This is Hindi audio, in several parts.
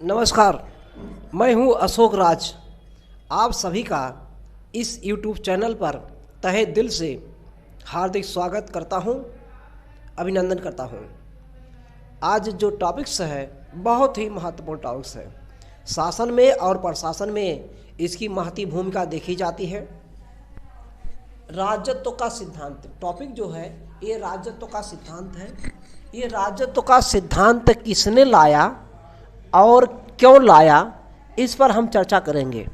नमस्कार, मैं हूं अशोक राज। आप सभी का इस YouTube चैनल पर तहे दिल से हार्दिक स्वागत करता हूं, अभिनंदन करता हूं। आज जो टॉपिक्स है बहुत ही महत्वपूर्ण टॉपिक्स है। शासन में और प्रशासन में इसकी महती भूमिका देखी जाती है। राजत्व का सिद्धांत टॉपिक जो है ये राजत्व का सिद्धांत है। ये राजत्व का सिद्धांत किसने लाया और क्यों लाया, इस पर हम चर्चा करेंगे।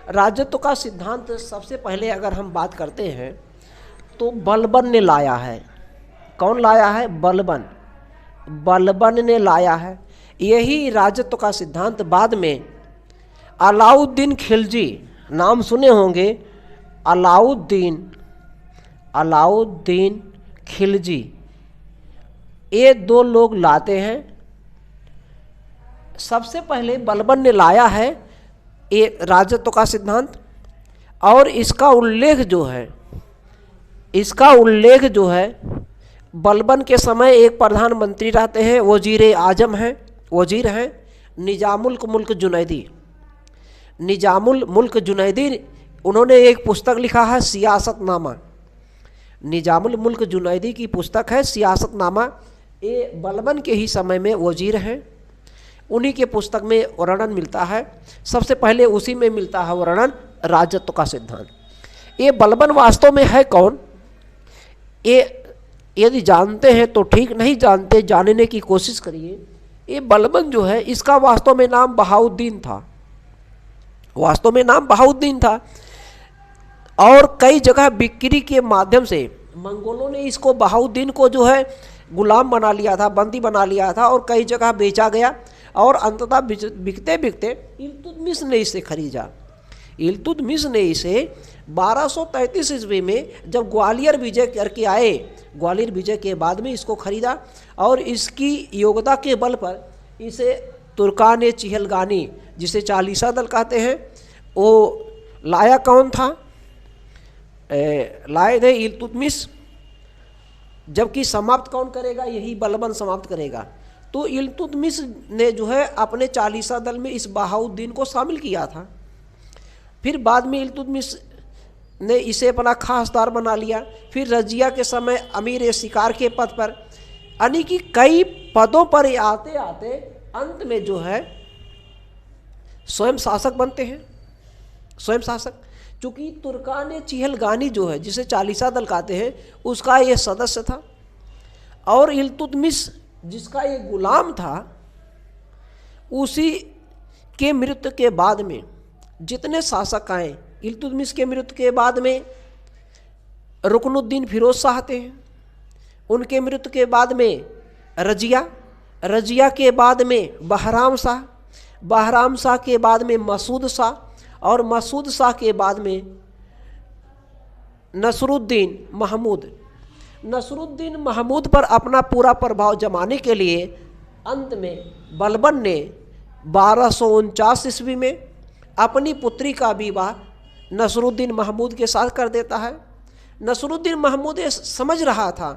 राजत्व का सिद्धांत सबसे पहले अगर हम बात करते हैं तो बलबन ने लाया है। कौन लाया है? बलबन ने लाया है। यही राजत्व का सिद्धांत बाद में अलाउद्दीन खिलजी, नाम सुने होंगे, अलाउद्दीन खिलजी, ये दो लोग लाते हैं। सबसे पहले बलबन ने लाया है ये राजत्व का सिद्धांत, और इसका उल्लेख जो है बलबन के समय एक प्रधानमंत्री रहते हैं, वजीर हैं निजामुल मुल्क जुनैदी। उन्होंने एक पुस्तक लिखा है सियासतनामा। निजामुल मुल्क जुनैदी की पुस्तक है सियासतनामा। ये बलबन के ही समय में वजीर हैं। उन्हीं के पुस्तक में वर्णन मिलता है। सबसे पहले उसी में मिलता है वर्णन राजत्व का सिद्धांत। ये बलबन वास्तव में है कौन, ये यदि जानते हैं तो ठीक, नहीं जानते जानने की कोशिश करिए। ये बलबन जो है इसका वास्तव में नाम बहाउद्दीन था। और कई जगह बिक्री के माध्यम से मंगोलों ने इसको बहाउद्दीन को जो है गुलाम बना लिया था, बंदी बना लिया था, और कई जगह बेचा गया। और अंततः बिकते बिकते इल्तुतमिश ने इसे खरीदा। इल्तुतमिश ने इसे 1233 ईस्वी में जब ग्वालियर विजय करके आए, ग्वालियर विजय के बाद में इसको खरीदा। और इसकी योग्यता के बल पर इसे तुर्कान चिहलगानी, जिसे चालीसा दल कहते हैं, वो लाया कौन था? लाए थे इल्तुतमिश। जबकि समाप्त कौन करेगा? यही बलबन समाप्त करेगा। तो इल्तुतमिश ने जो है अपने चालीसा दल में इस बहाउद्दीन को शामिल किया था। फिर बाद में इल्तुतमिश ने इसे अपना खासदार बना लिया। फिर रजिया के समय अमीर शिकार के पद पर, यानी कि कई पदों पर आते आते अंत में जो है स्वयं शासक बनते हैं। स्वयं शासक, चूँकि तुर्कान चिहलगानी जो है, जिसे चालीसा दल कहते हैं, उसका ये सदस्य था। और इल्तुतमिश जिसका ये गुलाम था, उसी के मृत्यु के बाद में जितने शासक आए, इल्तुतमिश के मृत्यु के बाद में रुकनुद्दीन फिरोज शाह थे, उनके मृत्यु के बाद में रजिया के बाद में बहराम शाह के बाद में मसूद शाह, और मसूद शाह के बाद में नसरुद्दीन महमूद पर अपना पूरा प्रभाव जमाने के लिए अंत में बलबन ने 1249 ईस्वी में अपनी पुत्री का विवाह नसरुद्दीन महमूद के साथ कर देता है। नसरुद्दीन महमूद ये समझ रहा था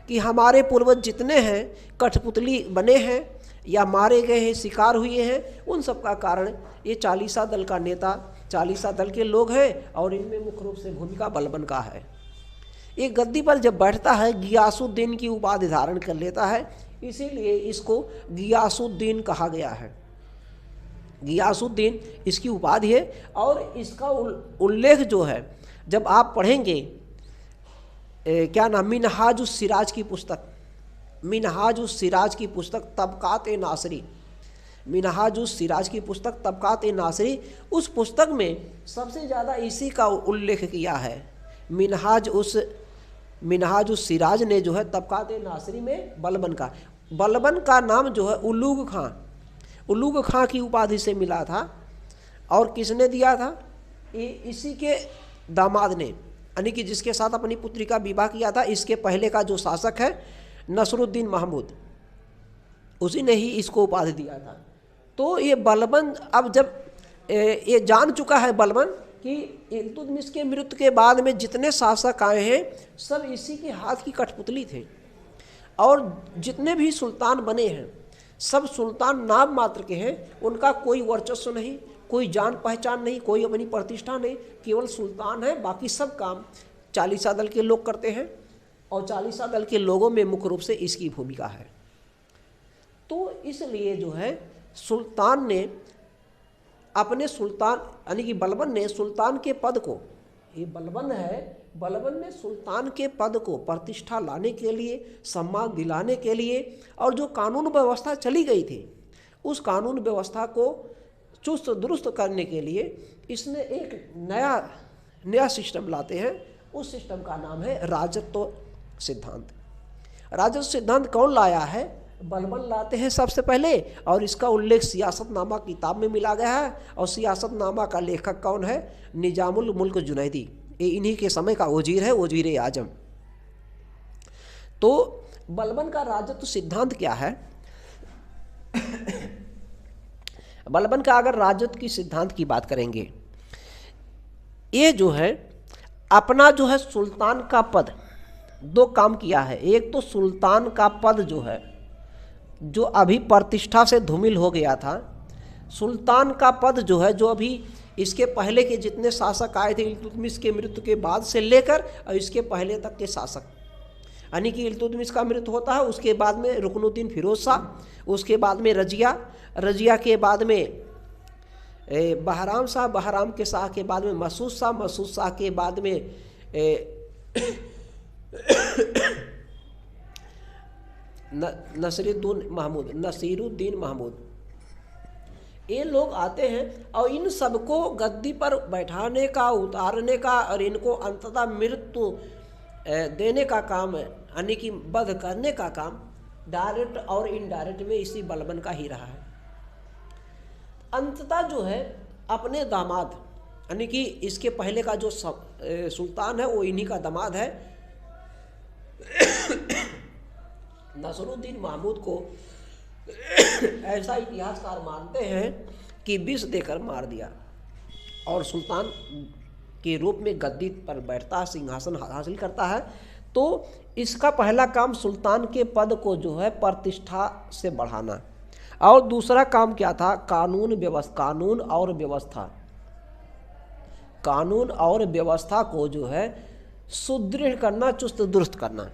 कि हमारे पूर्वज जितने हैं कठपुतली बने हैं या मारे गए हैं, शिकार हुए हैं, उन सब का कारण ये चालीसा दल का नेता, चालीसा दल के लोग हैं, और इनमें मुख्य रूप से भूमिका बलबन का है। ये गद्दी पर जब बैठता है गियासुद्दीन की उपाधि धारण कर लेता है, इसीलिए इसको गियासुद्दीन कहा गया है। गियासुद्दीन इसकी उपाधि है। और इसका उल्लेख जो है जब आप पढ़ेंगे, क्या नाम, मिनहाजुस सिराज की पुस्तक तबकात नासरी, उस पुस्तक में सबसे ज़्यादा इसी का उल्लेख किया है। मिनहाजुस सिराज ने जो है तबकात नासरी में बलबन का नाम जो है उलूग खां की उपाधि से मिला था। और किसने दिया था? ये इसी के दामाद ने, यानी कि जिसके साथ अपनी पुत्री का विवाह किया था, इसके पहले का जो शासक है नसरुद्दीन महमूद, उसी ने ही इसको उपाधि दिया था। तो ये बलबन, अब जब ये जान चुका है बलबन कि इल्तुतमिश के मृत्यु के बाद में जितने शासक आए हैं सब इसी के हाथ की कठपुतली थे, और जितने भी सुल्तान बने हैं सब सुल्तान नाम मात्र के हैं, उनका कोई वर्चस्व नहीं, कोई जान पहचान नहीं, कोई अपनी प्रतिष्ठा नहीं, केवल सुल्तान है। बाकी सब काम चालीसा दल के लोग करते हैं और चालीसा दल के लोगों में मुख्य रूप से इसकी भूमिका है। तो इसलिए जो है सुल्तान ने अपने सुल्तान यानी कि बलबन ने सुल्तान के पद को, ये बलबन है, बलबन ने सुल्तान के पद को प्रतिष्ठा लाने के लिए, सम्मान दिलाने के लिए और जो कानून व्यवस्था चली गई थी उस कानून व्यवस्था को चुस्त दुरुस्त करने के लिए इसने एक नया सिस्टम लाते हैं। उस सिस्टम का नाम है राजत्व सिद्धांत। राजत्व सिद्धांत कौन लाया है? बलबन लाते हैं सबसे पहले, और इसका उल्लेख सियासतनामा किताब में मिला गया है। और सियासतनामा का लेखक कौन है? निजामुल मुल्क जुनैदी, ये इन्हीं के समय का वजीर है, वजीर आजम। तो बलबन का राजत्व सिद्धांत क्या है? बलबन का अगर राजत्व की सिद्धांत की बात करेंगे, ये जो है अपना जो है सुल्तान का पद, दो काम किया है। एक तो सुल्तान का पद जो है, जो अभी प्रतिष्ठा से धूमिल हो गया था, सुल्तान का पद जो है, जो अभी इसके पहले के जितने शासक आए थे इल्तुतमिश के मृत्यु के बाद से लेकर और इसके पहले तक के शासक, यानी कि इल्तुतमिश का मृत्यु होता है, उसके बाद में रुकनुद्दीन फिरोज शाह, उसके बाद में रजिया के बाद में बहराम शाह, बहराम के शाह के बाद में मसूद शाह, मसूद शाह के बाद में नसीरुद्दीन महमूद, ये लोग आते हैं और इन सबको गद्दी पर बैठाने का, उतारने का और इनको अंततः मृत्यु देने का काम, यानी कि वध करने का काम डायरेक्ट और इनडायरेक्ट में इसी बलबन का ही रहा है। अंततः जो है अपने दामाद, यानी कि इसके पहले का जो सुल्तान है वो इन्हीं का दामाद है, नसरुद्दीन महमूद को ऐसा इतिहासकार मानते हैं कि विष देकर मार दिया और सुल्तान के रूप में गद्दी पर बैठता है, सिंहासन हासिल करता है। तो इसका पहला काम सुल्तान के पद को जो है प्रतिष्ठा से बढ़ाना, और दूसरा काम क्या था? कानून और व्यवस्था को जो है सुदृढ़ करना, चुस्त दुरुस्त करना।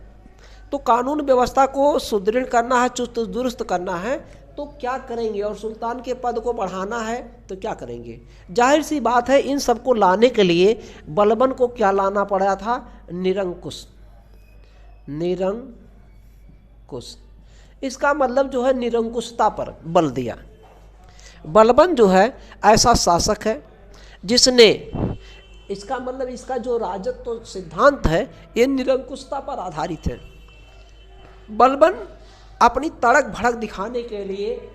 तो कानून व्यवस्था को सुदृढ़ करना है, चुस्त दुरुस्त करना है, तो क्या करेंगे? और सुल्तान के पद को बढ़ाना है तो क्या करेंगे? जाहिर सी बात है, इन सबको लाने के लिए बलबन को क्या लाना पड़ा था? निरंकुश। इसका मतलब जो है निरंकुशता पर बल दिया। बलबन जो है ऐसा शासक है जिसने, इसका मतलब इसका जो राजत्व सिद्धांत है ये निरंकुशता पर आधारित है। बलबन अपनी तड़क भड़क दिखाने के लिए,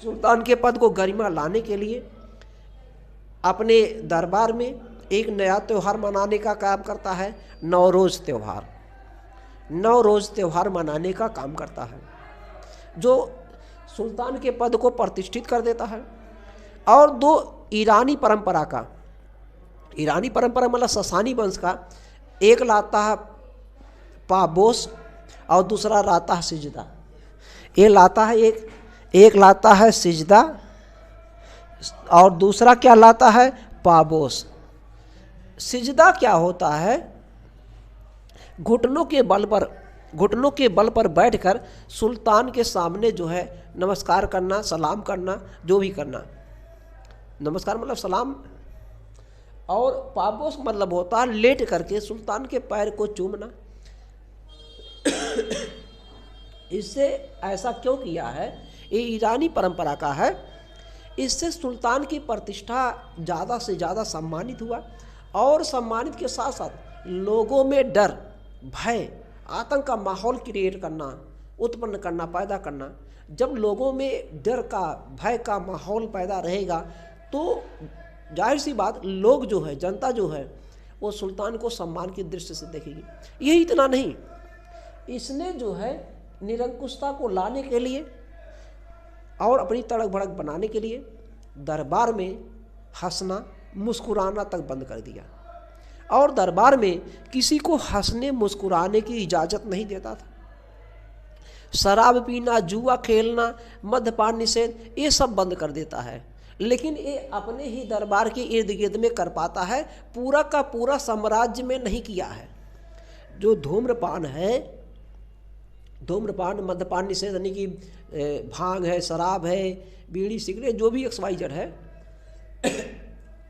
सुल्तान के पद को गरिमा लाने के लिए अपने दरबार में एक नया त्यौहार मनाने का काम करता है, नवरोज़ त्यौहार मनाने का काम करता है, जो सुल्तान के पद को प्रतिष्ठित कर देता है। और दो ईरानी परंपरा मतलब ससानी वंश का, एक लाता है पाबोस और दूसरा लाता है सिजदा। ये लाता है एक लाता है सिजदा और दूसरा क्या लाता है? पाबोस। सिजदा क्या होता है? घुटनों के बल पर बैठकर सुल्तान के सामने जो है नमस्कार करना, सलाम करना, जो भी करना। नमस्कार मतलब सलाम, और पाबोस मतलब होता है लेट करके सुल्तान के पैर को चूमना। इससे ऐसा क्यों किया है? ये ईरानी परंपरा का है। इससे सुल्तान की प्रतिष्ठा ज़्यादा से ज़्यादा सम्मानित हुआ, और सम्मानित के साथ साथ लोगों में डर, भय, आतंक का माहौल क्रिएट करना, उत्पन्न करना, पैदा करना। जब लोगों में डर का, भय का माहौल पैदा रहेगा तो जाहिर सी बात, लोग जो है, जनता जो है, वो सुल्तान को सम्मान की दृष्टि से देखेगी। यही इतना नहीं, इसने जो है निरंकुशता को लाने के लिए और अपनी तड़क भड़क बनाने के लिए दरबार में हंसना, मुस्कुराना तक बंद कर दिया, और दरबार में किसी को हंसने मुस्कुराने की इजाज़त नहीं देता था। शराब पीना, जुआ खेलना, मद्यपान निषेध, ये सब बंद कर देता है। लेकिन ये अपने ही दरबार के इर्द गिर्द में कर पाता है, पूरा का पूरा साम्राज्य में नहीं किया है। जो धूम्रपान है, धूम्रपान, मद्यपान निषेध यानी कि भांग है, शराब है, बीड़ी, सिगरेट, जो भी XYZ है,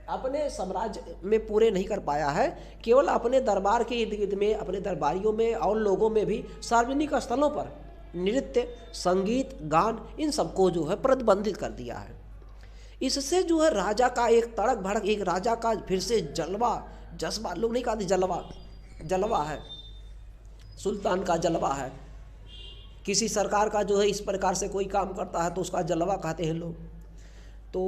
अपने साम्राज्य में पूरे नहीं कर पाया है। केवल अपने दरबार के इर्द गिर्द में, अपने दरबारियों में और लोगों में भी सार्वजनिक स्थलों पर नृत्य, संगीत, गान, इन सबको जो है प्रतिबंधित कर दिया है। इससे जो है राजा का एक तड़क भड़क, एक राजा का फिर से जलवा, जज्बा, लोग नहीं कहते जलवा, जलवा है, सुल्तान का जलवा है। किसी सरकार का जो है इस प्रकार से कोई काम करता है तो उसका जलवा कहते हैं लोग। तो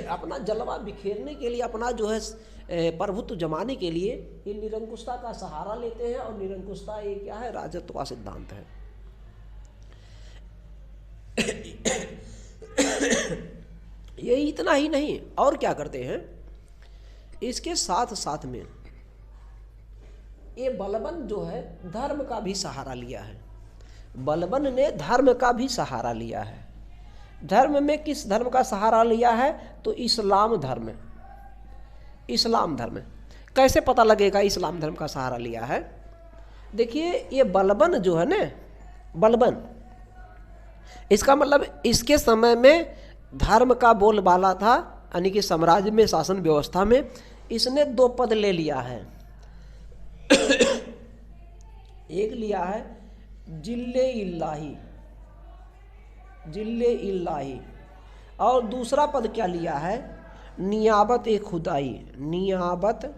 अपना जलवा बिखेरने के लिए, अपना जो है प्रभुत्व जमाने के लिए ये निरंकुशता का सहारा लेते हैं। और निरंकुशता ये क्या है? राजत्व का सिद्धांत है। ये इतना ही नहीं, और क्या करते हैं, इसके साथ साथ में ये बलबन जो है धर्म का भी सहारा लिया है। बलबन ने धर्म का भी सहारा लिया है। धर्म में किस धर्म का सहारा लिया है? तो इस्लाम धर्म। इस्लाम धर्म कैसे पता लगेगा इस्लाम धर्म का सहारा लिया है? देखिए, ये बलबन जो है ना, बलबन, इसका मतलब इसके समय में धर्म का बोलबाला था, यानी कि साम्राज्य में, शासन व्यवस्था में इसने 2 पद ले लिया है। एक लिया है जिल्ले इल्लाही, जिल्ले इल्लाही, और दूसरा पद क्या लिया है? नियाबत ए खुदाई, नियाबत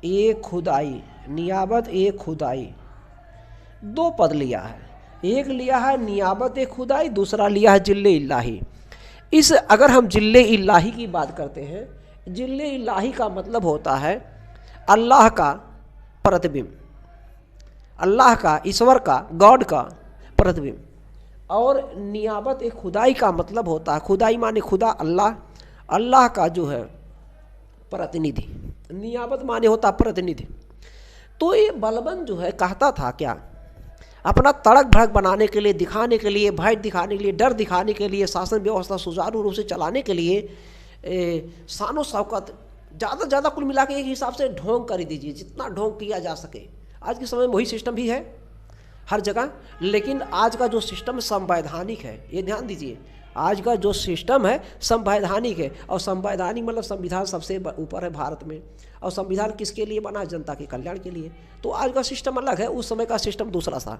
ए खुदाई, नियाबत ए खुदाई। 2 पद लिया है। एक लिया है नियाबत ए खुदाई, दूसरा लिया है जिल्ले इल्लाही। इस अगर हम जिल्ले इल्लाही की बात करते हैं, जिल्ले इल्लाही का मतलब होता है अल्लाह का प्रतिबिंब, अल्लाह का, ईश्वर का, गॉड का प्रतिबिंब। और नियाबत एक खुदाई का मतलब होता है, खुदाई माने खुदा, अल्लाह, अल्लाह का जो है प्रतिनिधि। नियाबत माने होता प्रतिनिधि। तो ये बलबन जो है कहता था क्या, अपना तड़क भड़क बनाने के लिए, दिखाने के लिए, भय दिखाने के लिए, डर दिखाने के लिए, शासन व्यवस्था सुचारू रूप से चलाने के लिए शानो शौकत ज़्यादा ज़्यादा कुल मिला के एक हिसाब से ढोंग कर दीजिए, जितना ढोंग किया जा सके। आज के समय में वही सिस्टम भी है हर जगह, लेकिन आज का जो सिस्टम संवैधानिक है, ये ध्यान दीजिए, आज का जो सिस्टम है संवैधानिक है। और संवैधानिक मतलब संविधान सबसे ऊपर है भारत में। और संविधान किसके लिए बना? जनता के कल्याण के लिए। तो आज का सिस्टम अलग है, उस समय का सिस्टम दूसरा था।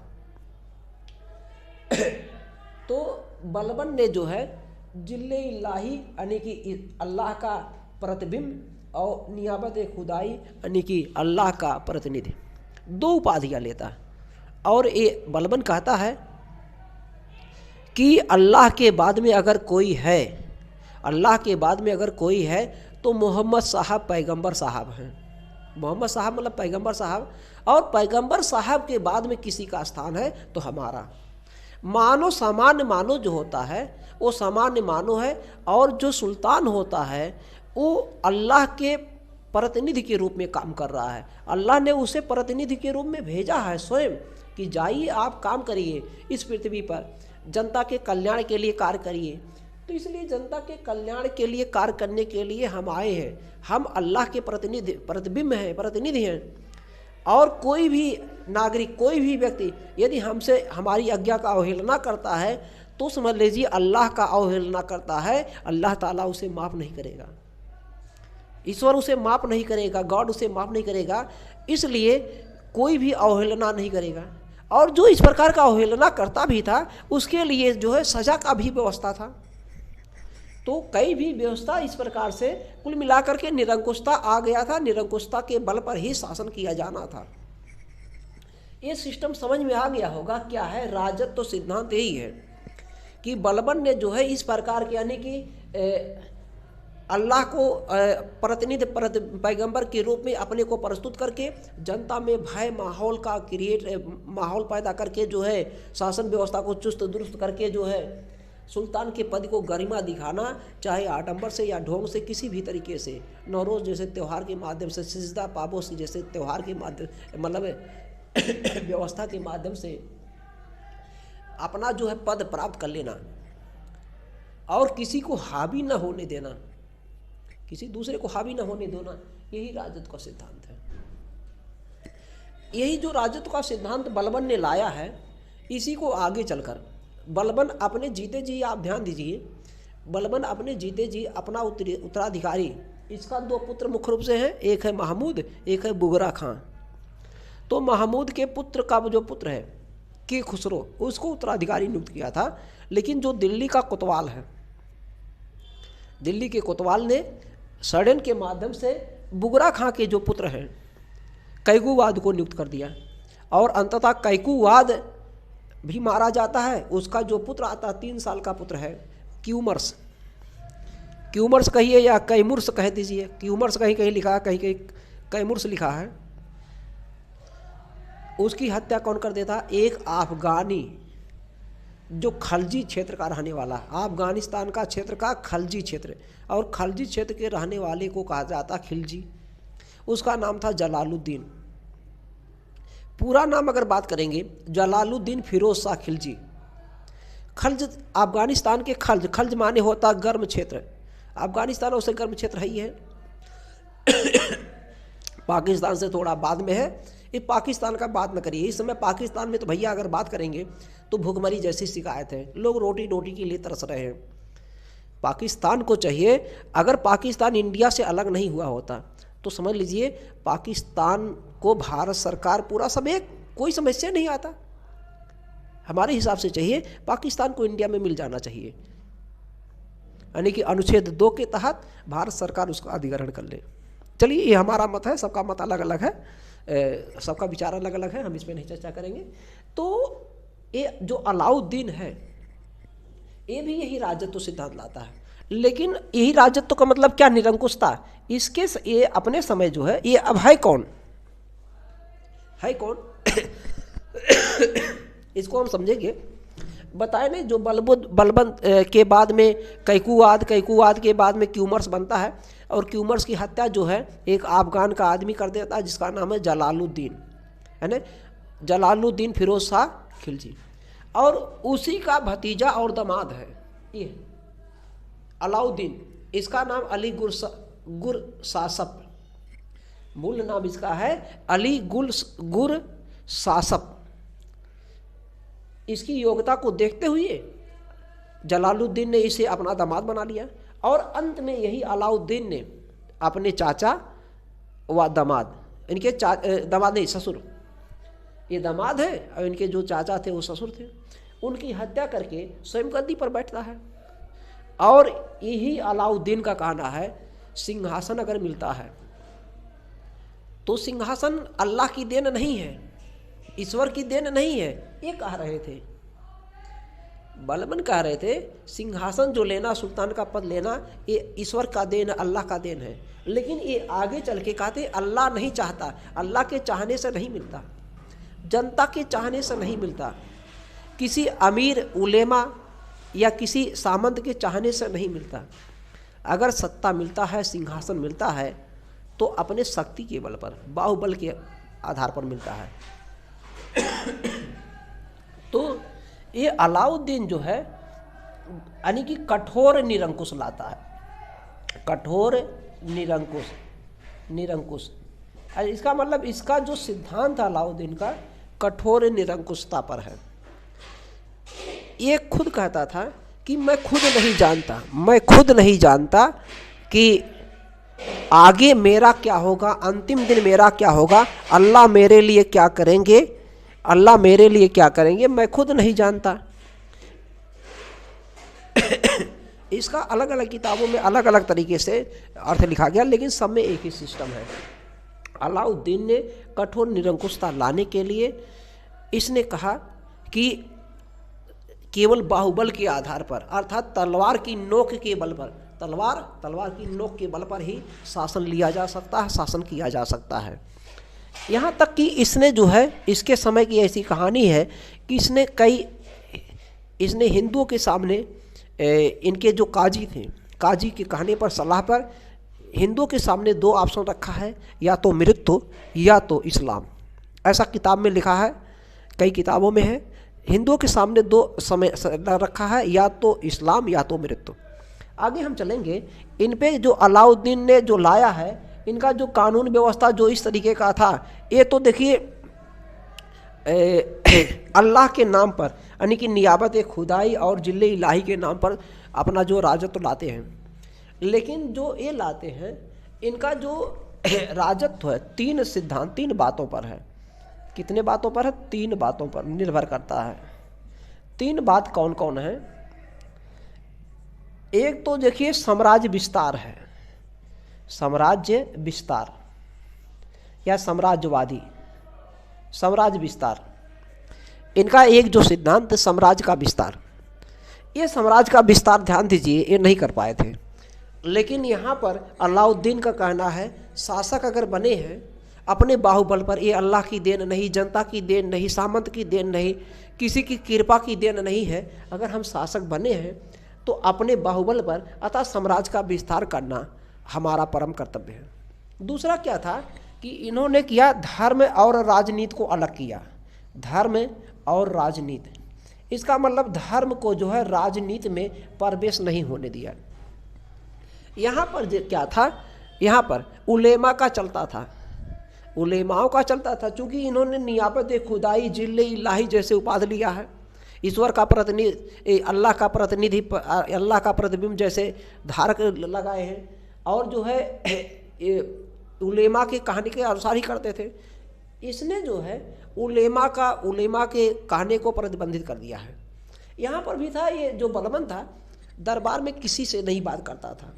तो बलबन ने जो है जिल्ले इल्लाही यानी कि अल्लाह का प्रतिबिंब और नियाबत खुदाई यानी कि अल्लाह का प्रतिनिधि 2 उपाधियाँ लेता है। और ये बलबन कहता है कि अल्लाह के बाद में अगर कोई है, अल्लाह के बाद में अगर कोई है तो मोहम्मद साहब पैगंबर साहब हैं। मोहम्मद साहब मतलब पैगंबर साहब, और पैगंबर साहब के बाद में किसी का स्थान है तो हमारा। मानो सामान्य मानो जो होता है वो सामान्य मानो है, और जो सुल्तान होता है वो अल्लाह के प्रतिनिधि के रूप में काम कर रहा है। अल्लाह ने उसे प्रतिनिधि के रूप में भेजा है स्वयं कि जाइए आप काम करिए इस पृथ्वी पर, जनता के कल्याण के लिए कार्य करिए। तो इसलिए जनता के कल्याण के लिए कार्य करने के लिए हम आए हैं। हम अल्लाह के प्रतिबिंब हैं, प्रतिनिधि हैं। और कोई भी नागरिक, कोई भी व्यक्ति यदि हमसे हमारी आज्ञा का अवहेलना करता है तो समझ लीजिए अल्लाह का अवहेलना करता है। अल्लाह ताला उसे माफ़ नहीं करेगा, ईश्वर उसे माफ़ नहीं करेगा, गॉड उसे माफ़ नहीं करेगा। इसलिए कोई भी अवहेलना नहीं करेगा। और जो इस प्रकार का अवहेलना करता भी था उसके लिए जो है सज़ा का भी व्यवस्था था। तो कई भी व्यवस्था इस प्रकार से कुल मिलाकर के निरंकुशता आ गया था। निरंकुशता के बल पर ही शासन किया जाना था। ये सिस्टम समझ में आ गया होगा क्या है राजत्व। तो सिद्धांत यही है कि बलबन ने जो है इस प्रकार के यानी कि अल्लाह को प्रतिनिधि पैगंबर के रूप में अपने को प्रस्तुत करके जनता में भय माहौल का माहौल पैदा करके जो है शासन व्यवस्था को चुस्त दुरुस्त करके जो है सुल्तान के पद को गरिमा दिखाना, चाहे आडंबर से या ढोंग से, किसी भी तरीके से, नौरोज़ जैसे त्यौहार के माध्यम से, सिजदा पाबोस जैसे त्यौहार के माध्यम मतलब व्यवस्था के माध्यम से अपना जो है पद प्राप्त कर लेना और किसी को हावी न होने देना, किसी दूसरे को हावी न होने देना, यही राजत्व का सिद्धांत है। यही जो राजत्व का सिद्धांत बलबन ने लाया है, इसी को आगे चलकर बलबन अपने जीते जी, आप ध्यान दीजिए, बलबन अपने जीते जी अपना उत्तराधिकारी, इसका 2 पुत्र मुख्य रूप से हैं, एक है महमूद, एक है बुगरा खां। तो महमूद के पुत्र का जो पुत्र है कि खुसरो, उसको उत्तराधिकारी नियुक्त किया था। लेकिन जो दिल्ली का कोतवाल है, दिल्ली के कोतवाल ने षड्यंत्र के माध्यम से बुगरा खां के जो पुत्र हैं कैकूवाद को नियुक्त कर दिया और अंततः कैकूवाद भी मारा जाता है। उसका जो पुत्र आता है 3 साल का पुत्र है क्यूमर्स, क्यूमर्स कहिए या कैमुर्स कह दीजिए, क्यूमर्स कहीं कहीं लिखा है, कहीं कहीं कैमुर्स लिखा है। उसकी हत्या कौन कर देता? एक अफगानी जो खलजी क्षेत्र का रहने वाला, अफगानिस्तान का क्षेत्र का खलजी क्षेत्र, और खलजी क्षेत्र के रहने वाले को कहा जाता खिलजी। उसका नाम था जलालुद्दीन। पूरा नाम अगर बात करेंगे, जलालुद्दीन फिरोज शाह खिलजी। खल्ज अफगानिस्तान के खल्ज, खल्ज माने होता गर्म क्षेत्र, अफगानिस्तान उससे गर्म क्षेत्र है ही है। पाकिस्तान से थोड़ा बाद में है। ये पाकिस्तान का बात न करिए, इस समय पाकिस्तान में तो भैया अगर बात करेंगे तो भुखमरी जैसी शिकायत है, लोग रोटी रोटी के लिए तरस रहे हैं। पाकिस्तान को चाहिए, अगर पाकिस्तान इंडिया से अलग नहीं हुआ होता तो समझ लीजिए पाकिस्तान को भारत सरकार पूरा सब एक, कोई समस्या नहीं आता। हमारे हिसाब से चाहिए पाकिस्तान को इंडिया में मिल जाना चाहिए, यानी कि अनुच्छेद 2 के तहत भारत सरकार उसका अधिग्रहण कर ले। चलिए, ये हमारा मत है, सबका मत अलग अलग है, सबका विचार अलग अलग है, हम इस पर नहीं चर्चा करेंगे। तो ये जो अलाउद्दीन है, ये भी यही राजत्व सिद्धांत लाता है। लेकिन यही राजत्व का मतलब क्या? निरंकुशता। इसके ये अपने समय जो है, ये अब है कौन, है कौन? इसको हम समझेंगे। बताए नहीं, जो बलबन के बाद में कैकूवाद, कैकूवाद के बाद में क्यूमर्स बनता है, और क्यूमर्स की हत्या जो है एक अफगान का आदमी कर देता है जिसका नाम है जलालुद्दीन, है ना, जलालुद्दीन फिरोज शाह खिलजी। और उसी का भतीजा और दामाद है ये अलाउद्दीन। इसका नाम अली गुर सासप, मूल नाम इसका है अली गुर सासप। इसकी योग्यता को देखते हुए जलालुद्दीन ने इसे अपना दामाद बना लिया, और अंत में यही अलाउद्दीन ने अपने चाचा व दामाद, इनके दामाद नहीं, ससुर, ये दामाद है और इनके जो चाचा थे वो ससुर थे, उनकी हत्या करके स्वयं गद्दी पर बैठता है। और यही अलाउद्दीन का कहना है सिंहासन अगर मिलता है तो सिंहासन अल्लाह की देन नहीं है, ईश्वर की देन नहीं है। ये कह रहे थे, बलबन कह रहे थे सिंहासन जो लेना, सुल्तान का पद लेना, ये ईश्वर का देन है, अल्लाह का देन है। लेकिन ये आगे चल के कहते अल्लाह नहीं चाहता, अल्लाह के चाहने से नहीं मिलता, जनता के चाहने से नहीं मिलता, किसी अमीर उलेमा या किसी सामंत के चाहने से नहीं मिलता। अगर सत्ता मिलता है, सिंहासन मिलता है तो अपने शक्ति के बल पर, बाहुबल के आधार पर मिलता है। तो ये अलाउद्दीन जो है यानी कि कठोर निरंकुश लाता है, कठोर निरंकुश। इसका मतलब इसका जो सिद्धांत है अलाउद्दीन का, कठोर निरंकुशता पर है। ये खुद कहता था कि मैं खुद नहीं जानता कि आगे मेरा क्या होगा, अंतिम दिन मेरा क्या होगा, अल्लाह मेरे लिए क्या करेंगे, मैं खुद नहीं जानता। इसका अलग अलग किताबों में अलग अलग तरीके से अर्थ लिखा गया, लेकिन सब में एक ही सिस्टम है। अलाउद्दीन ने कठोर निरंकुशता लाने के लिए इसने कहा कि केवल बाहुबल के आधार पर, अर्थात तलवार की नोक के बल पर, तलवार की नोक के बल पर ही शासन लिया जा सकता है, शासन किया जा सकता है। यहाँ तक कि इसने जो है, इसके समय की ऐसी कहानी है कि इसने हिंदुओं के सामने इनके जो काजी थे, काजी के कहने पर, सलाह पर हिंदुओं के सामने 2 ऑप्शन रखा है, या तो मृत्यु या तो इस्लाम। ऐसा किताब में लिखा है, कई किताबों में है हिंदुओं के सामने दो समय रखा है, या तो इस्लाम या तो मृत्यु। आगे हम चलेंगे, इन पे जो अलाउद्दीन ने जो लाया है, इनका जो कानून व्यवस्था जो इस तरीके का था, ये तो देखिए अल्लाह के नाम पर यानी कि नियाबत खुदाई और जिले इलाही के नाम पर अपना जो राजत्व लाते हैं। लेकिन जो ये लाते हैं, इनका जो राजत्व है 3 सिद्धांत 3 बातों पर है। कितने बातों पर है? 3 बातों पर निर्भर करता है। 3 बात कौन कौन है? एक तो देखिए साम्राज्य विस्तार है, साम्राज्य विस्तार या साम्राज्यवादी, साम्राज्य विस्तार। इनका एक जो सिद्धांत साम्राज्य का विस्तार, ये साम्राज्य का विस्तार ध्यान दीजिए ये नहीं कर पाए थे। लेकिन यहाँ पर अलाउद्दीन का कहना है शासक अगर बने हैं अपने बाहुबल पर, ये अल्लाह की देन नहीं, जनता की देन नहीं, सामंत की देन नहीं, किसी की कृपा की देन नहीं है। अगर हम शासक बने हैं तो अपने बाहुबल पर अतः साम्राज्य का विस्तार करना हमारा परम कर्तव्य है। दूसरा क्या था कि इन्होंने किया धर्म और राजनीति को अलग किया। धर्म और राजनीति, इसका मतलब धर्म को जो है राजनीति में प्रवेश नहीं होने दिया। यहाँ पर क्या था, यहाँ पर उलेमा का चलता था, उलेमाओं का चलता था। चूँकि इन्होंने नियाबत खुदाई जिले इलाही जैसे उपाधि लिया है, ईश्वर का प्रतिनिधि, अल्लाह का प्रतिनिधि, अल्लाह का प्रतिबिंब जैसे धारक लगाए हैं, और जो है उलेमा की कहानी के अनुसार ही करते थे। इसने जो है उलेमा के कहने को प्रतिबंधित कर दिया है। यहाँ पर भी था, ये जो बलबन था दरबार में किसी से नहीं बात करता था,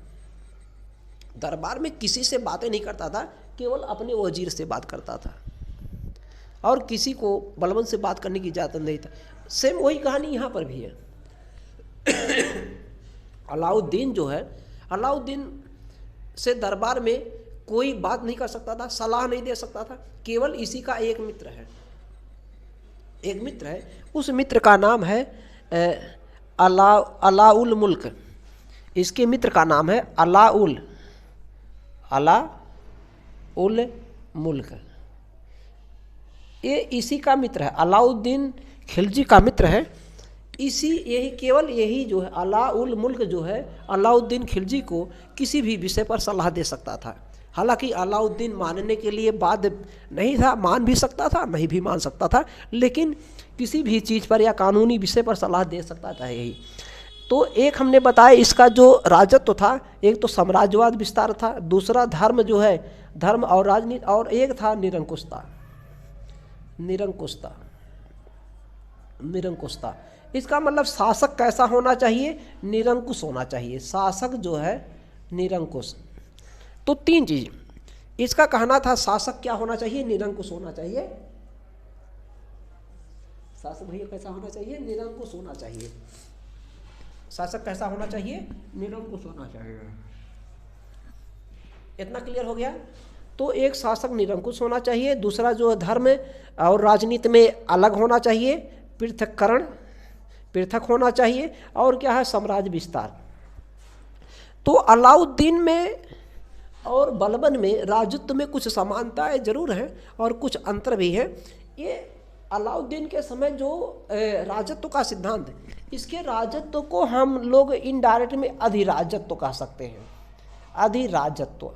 दरबार में किसी से बातें नहीं करता था, केवल अपने वजीर से बात करता था और किसी को बलबन से बात करने की इजाज़त नहीं था। सेम वही कहानी यहाँ पर भी है। अलाउद्दीन जो है, अलाउद्दीन से दरबार में कोई बात नहीं कर सकता था, सलाह नहीं दे सकता था, केवल इसी का एक मित्र है, एक मित्र है, उस मित्र का नाम है अलाउल मुल्क। इसके मित्र का नाम है अलाउल मुल्क। ये इसी का मित्र है, अलाउद्दीन खिलजी का मित्र है। केवल यही जो है अलाउल मुल्क जो है अलाउद्दीन खिलजी को किसी भी विषय पर सलाह दे सकता था। हालांकि अलाउद्दीन मानने के लिए बाध्य नहीं था, मान भी सकता था नहीं भी मान सकता था, लेकिन किसी भी चीज़ पर या कानूनी विषय पर सलाह दे सकता था। यही तो एक हमने बताया इसका जो राजत्व था, एक तो साम्राज्यवाद विस्तार था, दूसरा धर्म जो है धर्म और राजनीति, और एक था निरंकुशता। निरंकुशता इसका मतलब शासक कैसा होना चाहिए? निरंकुश होना चाहिए। शासक जो है निरंकुश। तो 3 चीज इसका कहना था, शासक क्या होना चाहिए? निरंकुश होना चाहिए। शासक भैया कैसा होना चाहिए? निरंकुश होना चाहिए। शासक कैसा होना चाहिए? निरंकुश होना चाहिए। इतना क्लियर हो गया? तो एक शासक निरंकुश होना चाहिए, दूसरा जो धर्म और राजनीति में अलग होना चाहिए, पृथक होना चाहिए, और क्या है? साम्राज्य विस्तार। तो अलाउद्दीन में और बलबन में राजत्व में कुछ समानताएं जरूर हैं और कुछ अंतर भी हैं। ये अलाउद्दीन के समय जो राजत्व का सिद्धांत, इसके राजत्व को हम लोग इनडायरेक्ट में अधिराजत्व कह सकते हैं। अधिराजत्व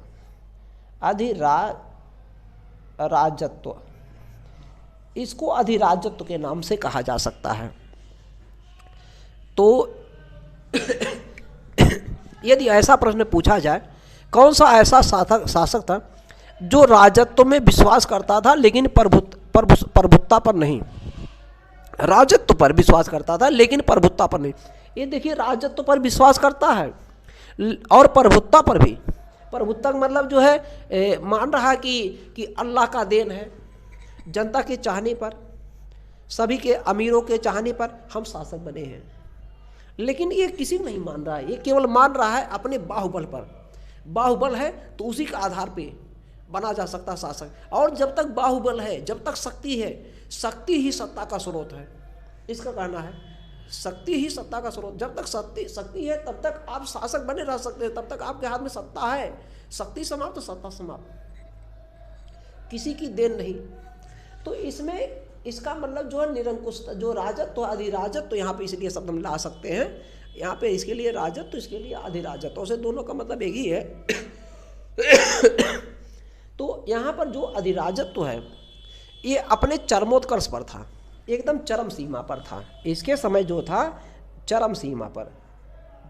इसको अधिराजत्व के नाम से कहा जा सकता है। तो यदि ऐसा प्रश्न पूछा जाए, कौन सा ऐसा शासक था जो राजत्व में विश्वास करता था लेकिन प्रभुत्ता पर नहीं? राजत्व पर विश्वास करता था लेकिन प्रभुत्ता पर नहीं। ये देखिए, राजत्व पर विश्वास करता है और प्रभुत्ता पर भी। प्रभुत्ता का मतलब जो है मान रहा कि अल्लाह का देन है, जनता के चाहने पर, सभी के अमीरों के चाहने पर हम शासक बने हैं। लेकिन ये किसी को नहीं मान रहा है, ये केवल मान रहा है अपने बाहुबल पर। बाहुबल है तो उसी के आधार पे बना जा सकता शासक। और जब तक बाहुबल है, जब तक शक्ति है, शक्ति ही सत्ता का स्रोत है, इसका कहना है। शक्ति ही सत्ता का स्रोत। जब तक शक्ति है तब तक आप शासक बने रह सकते हैं, तब तक आपके हाथ में सत्ता है। शक्ति समाप्त तो सत्ता समाप्त, किसी की देन नहीं। तो इसमें इसका मतलब जो है निरंकुश, जो राजत्व अधिराजत्व, तो यहाँ पे इसलिए शब्द हम ला सकते हैं, यहाँ पे इसके लिए राजत्व तो इसके लिए अधिराजत्व, से दोनों का मतलब एक ही है। तो यहाँ पर जो अधिराजत्व है ये अपने चरमोत्कर्ष पर था, एकदम चरम सीमा पर था, इसके समय जो था चरम सीमा पर,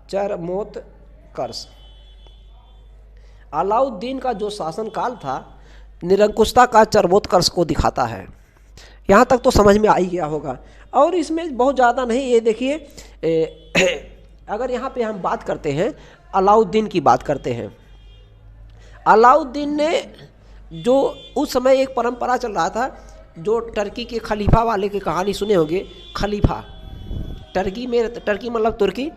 चरमोत्कर्ष। अलाउद्दीन का जो शासन काल था निरंकुशता का चरमोत्कर्ष को दिखाता है। यहाँ तक तो समझ में आ ही गया होगा। और इसमें बहुत ज़्यादा नहीं, ये देखिए अगर यहाँ पे हम बात करते हैं, अलाउद्दीन की बात करते हैं, अलाउद्दीन ने जो उस समय एक परंपरा चल रहा था, जो टर्की के खलीफा वाले की कहानी सुने होंगे, खलीफा टर्की मतलब तुर्की,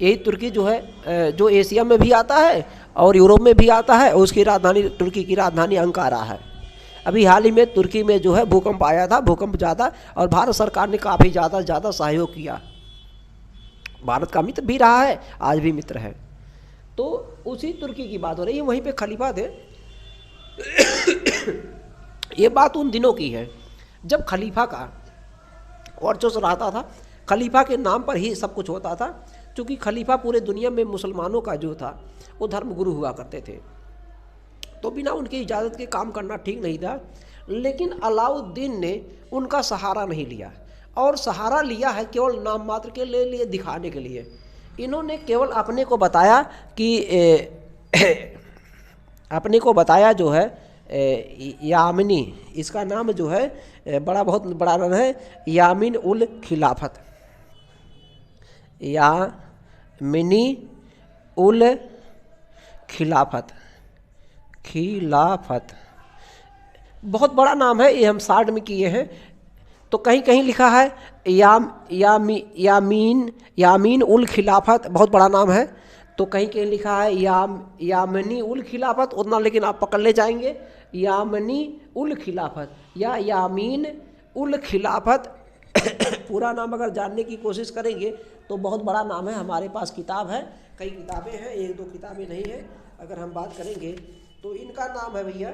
यही तुर्की जो है जो एशिया में भी आता है और यूरोप में भी आता है, और उसकी राजधानी, तुर्की की राजधानी अंकारा है। अभी हाल ही में तुर्की में जो है भूकंप आया था, भूकंप ज़्यादा, और भारत सरकार ने काफ़ी ज़्यादा सहयोग किया। भारत का मित्र भी रहा है, आज भी मित्र है। तो उसी तुर्की की बात हो रही है, वहीं पे खलीफा थे। ये बात उन दिनों की है जब खलीफा का वर्चस्व रहता था, खलीफा के नाम पर ही सब कुछ होता था, क्योंकि खलीफा पूरे दुनिया में मुसलमानों का जो था वो धर्म गुरु हुआ करते थे, तो बिना उनकी इजाज़त के काम करना ठीक नहीं था। लेकिन अलाउद्दीन ने उनका सहारा नहीं लिया, और सहारा लिया है केवल नाम मात्र के लिए दिखाने के लिए। इन्होंने केवल अपने को बताया कि अपने को बताया जो है यामिनी, इसका नाम जो है बहुत बड़ा नाम है, यामीन उल खिलाफत, यामिनी उल खिलाफत, बहुत बड़ा नाम है, ये हम शार्ट में किए हैं। तो कहीं कहीं लिखा है यामीन उल खिलाफत, बहुत बड़ा नाम है। तो कहीं कहीं लिखा है यामनी उल खिलाफत, उतना लेकिन आप पकड़ ले जाएंगे, यामनी उल खिलाफत या यामीन उल खिलाफत। पूरा नाम अगर जानने की कोशिश करेंगे तो बहुत बड़ा नाम है। हमारे पास किताब है, कई किताबें हैं, एक दो किताबें नहीं है। अगर हम बात करेंगे तो इनका नाम है भैया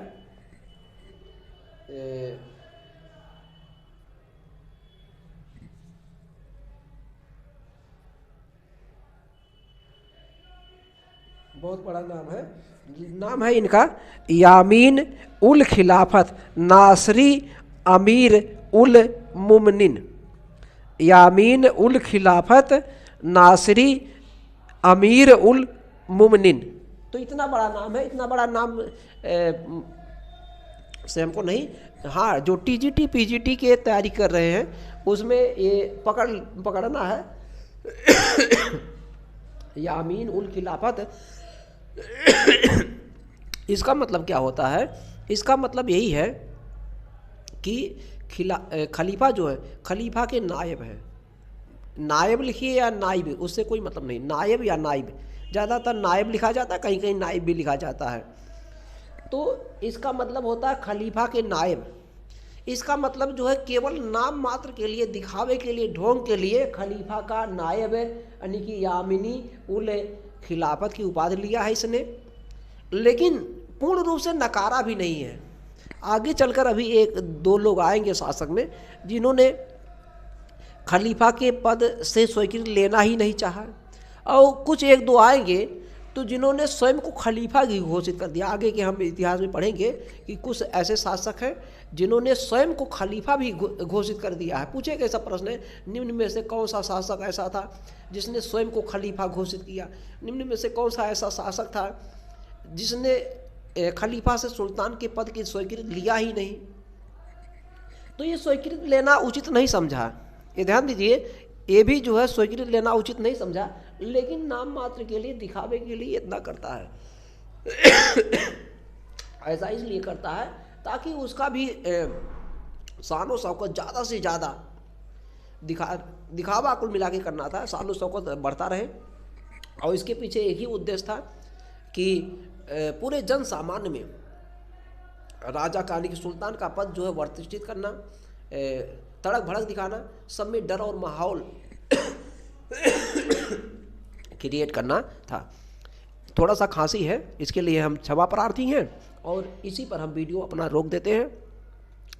बहुत बड़ा नाम है इनका यामीन उल खिलाफत नासरी अमीर उल मुमनिन, यामीन उल खिलाफत नासरी अमीर उल मुमनिन। तो इतना बड़ा नाम है, इतना बड़ा नाम से हमको नहीं, हाँ जो टीजीटी पीजीटी के तैयारी कर रहे हैं उसमें ये पकड़ना है यामीन उल खिलाफत। इसका मतलब क्या होता है? इसका मतलब यही है कि खलीफा जो है, खलीफा के नायब है। नायब लिखिए या नाइब, उससे कोई मतलब नहीं, नायब या नाइब, ज़्यादातर नायब लिखा जाता है, कहीं कहीं नाइब भी लिखा जाता है। तो इसका मतलब होता है खलीफा के नायब। इसका मतलब जो है केवल नाम मात्र के लिए, दिखावे के लिए, ढोंग के लिए खलीफा का नायब है, यानी कि यामिनी उल खिलाफत की उपाधि लिया है इसने। लेकिन पूर्ण रूप से नकारा भी नहीं है। आगे चलकर अभी एक दो लोग आएंगे शासक में जिन्होंने खलीफा के पद से स्वीकृति लेना ही नहीं चाहा, और कुछ एक दो आएंगे तो जिन्होंने स्वयं को खलीफा ही घोषित कर दिया। आगे के हम इतिहास में पढ़ेंगे कि कुछ ऐसे शासक हैं जिन्होंने स्वयं को खलीफा भी घोषित कर दिया है। पूछेगा ऐसा प्रश्न है, निम्न में से कौन सा शासक ऐसा था जिसने स्वयं को खलीफा घोषित किया? निम्न में से कौन सा ऐसा शासक था जिसने खलीफा से सुल्तान के पद की स्वीकृति लिया ही नहीं? तो ये स्वीकृति लेना उचित नहीं समझा, ये ध्यान दीजिए, ये भी जो है स्वीकृति लेना उचित नहीं समझा, लेकिन नाम मात्र के लिए, दिखावे के लिए इतना करता है। ऐसा इसलिए करता है ताकि उसका भी शान और शौकत ज़्यादा से ज़्यादा दिखावा कुल मिला के करना था, शान और शौकत बढ़ता रहे। और इसके पीछे एक ही उद्देश्य था कि पूरे जन सामान्य में राजा का यानी कि सुल्तान का पद जो है प्रतिष्ठित करना, तड़क भड़क दिखाना, सब में डर और माहौल क्रिएट करना था। थोड़ा सा खांसी है, इसके लिए हम क्षमा प्रार्थी हैं और इसी पर हम वीडियो अपना रोक देते हैं।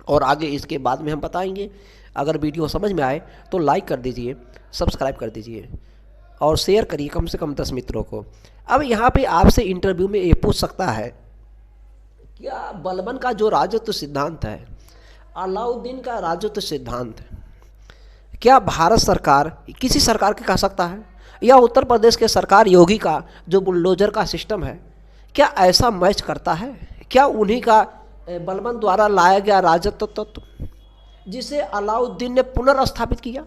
और आगे इसके बाद में हम बताएंगे। अगर वीडियो समझ में आए तो लाइक कर दीजिए, सब्सक्राइब कर दीजिए और शेयर करिए कम से कम 10 मित्रों को। अब यहाँ पे आपसे इंटरव्यू में ये पूछ सकता है, क्या बलबन का जो राजत्व सिद्धांत है, अलाउद्दीन का राजत्व सिद्धांत, क्या भारत सरकार किसी सरकार के कह सकता है, या उत्तर प्रदेश के सरकार योगी का जो बुलडोजर का सिस्टम है, क्या ऐसा मैच करता है? क्या उन्हीं का बलबन द्वारा लाया गया राजत्व तत्व जिसे अलाउद्दीन ने पुनर्स्थापित किया?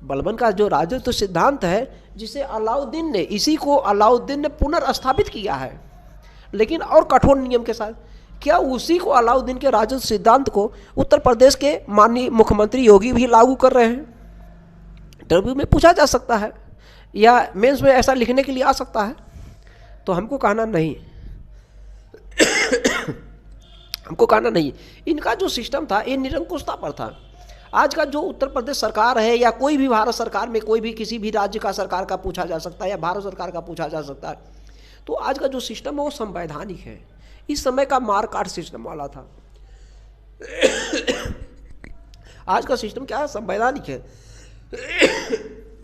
बलबन का जो राजत्व सिद्धांत है जिसे अलाउद्दीन ने, इसी को अलाउद्दीन ने पुनर्स्थापित किया है, लेकिन और कठोर नियम के साथ। क्या उसी को, अलाउद्दीन के राजत्व सिद्धांत को उत्तर प्रदेश के माननीय मुख्यमंत्री योगी भी लागू कर रहे हैं? इंटरव्यू में पूछा जा सकता है या मेंस में ऐसा लिखने के लिए आ सकता है। तो हमको कहना नहीं हमको कहना नहीं, इनका जो सिस्टम था ये निरंकुशता पर था। आज का जो उत्तर प्रदेश सरकार है या कोई भी भारत सरकार में कोई भी किसी भी राज्य का सरकार का पूछा जा सकता है या भारत सरकार का पूछा जा सकता है, तो आज का जो सिस्टम है वो संवैधानिक है। इस समय का मारकाट सिस्टम वाला था। आज का सिस्टम क्या है? संवैधानिक है।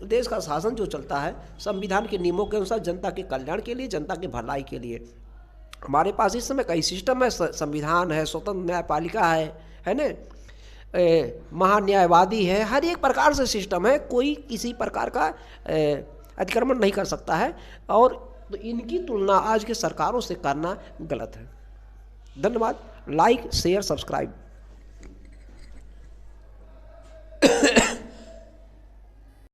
देश का शासन जो चलता है संविधान के नियमों के अनुसार, जनता के कल्याण के लिए, जनता के भलाई के लिए। हमारे पास इस समय कई सिस्टम है, संविधान है, स्वतंत्र न्यायपालिका है ना, महान्यायवादी है, हर एक प्रकार से सिस्टम है। कोई किसी प्रकार का अतिक्रमण नहीं कर सकता है, और तो इनकी तुलना आज के सरकारों से करना गलत है। धन्यवाद। Like, share, subscribe.